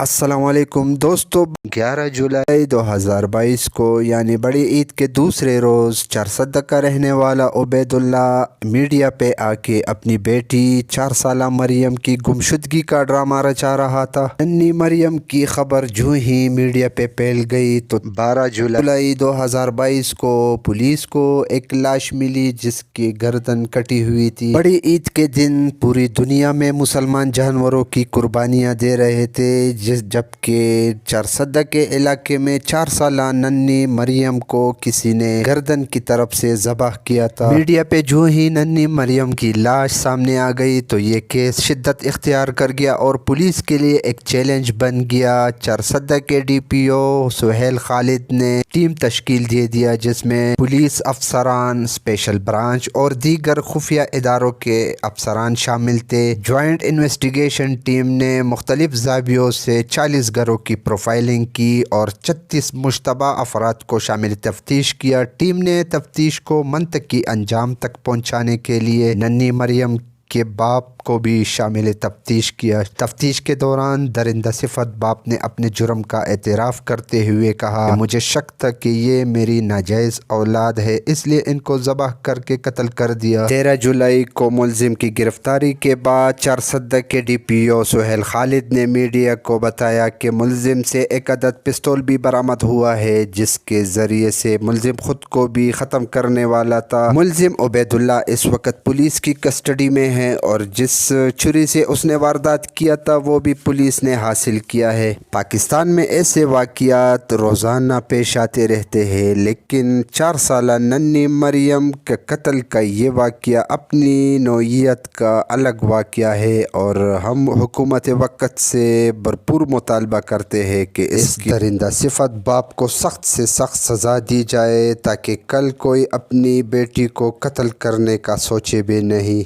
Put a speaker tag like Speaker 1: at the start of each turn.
Speaker 1: السلام علیکم دوستو، 11 جولائی 2022 کو یعنی بڑی عید کے دوسرے روز چارسدہ کا رہنے والا عبید اللہ میڈیا پہ آ کے اپنی بیٹی 4 سالہ مریم کی گمشدگی کا ڈرامہ رچا رہا تھا۔ ننھی مریم کی خبر جو ہی میڈیا پہ پھیل گئی تو 12 جولائی 2022 کو پولیس کو ایک لاش ملی جس کی گردن کٹی ہوئی تھی۔ بڑی عید کے دن پوری دنیا میں مسلمان جانوروں کی قربانیاں دے رہے تھے، جبکہ چارسدہ کے علاقے میں 4 سالہ ننھی مریم کو کسی نے گردن کی طرف سے ذبح کیا تھا۔ میڈیا پہ جو ہی ننھی مریم کی لاش سامنے آ گئی تو یہ کیس شدت اختیار کر گیا اور پولیس کے لیے ایک چیلنج بن گیا۔ چارسدہ کے ڈی پی او سہیل خالد نے ٹیم تشکیل دے دیا جس میں پولیس افسران، اسپیشل برانچ اور دیگر خفیہ اداروں کے افسران شامل تھے۔ جوائنٹ انویسٹیگیشن ٹیم نے مختلف زاویوں سے 40 گھروں کی پروفائلنگ کی اور 36 مشتبہ افراد کو شامل تفتیش کیا۔ ٹیم نے تفتیش کو منطقی انجام تک پہنچانے کے لیے ننھی مریم کے باپ کو بھی شامل تفتیش کیا۔ تفتیش کے دوران درندہ صفت باپ نے اپنے جرم کا اعتراف کرتے ہوئے کہا کہ مجھے شک تھا کہ یہ میری ناجائز اولاد ہے، اس لیے ان کو ذبح کر کے قتل کر دیا۔ 13 جولائی کو ملزم کی گرفتاری کے بعد چارسدہ کے ڈی پی او سہیل خالد نے میڈیا کو بتایا کہ ملزم سے ایک عدد پستول بھی برآمد ہوا ہے جس کے ذریعے سے ملزم خود کو بھی ختم کرنے والا تھا۔ ملزم عبید اللہ اس وقت پولیس کی کسٹڈی میں ہے اور جس چھری سے اس نے واردات کیا تھا وہ بھی پولیس نے حاصل کیا ہے۔ پاکستان میں ایسے واقعات روزانہ پیش آتے رہتے ہیں، لیکن 4 سالہ ننھی مریم کے قتل کا یہ واقعہ اپنی نوعیت کا الگ واقعہ ہے اور ہم حکومت وقت سے بھرپور مطالبہ کرتے ہیں کہ اس درندہ صفت باپ کو سخت سے سخت سزا دی جائے تاکہ کل کوئی اپنی بیٹی کو قتل کرنے کا سوچے بھی نہیں۔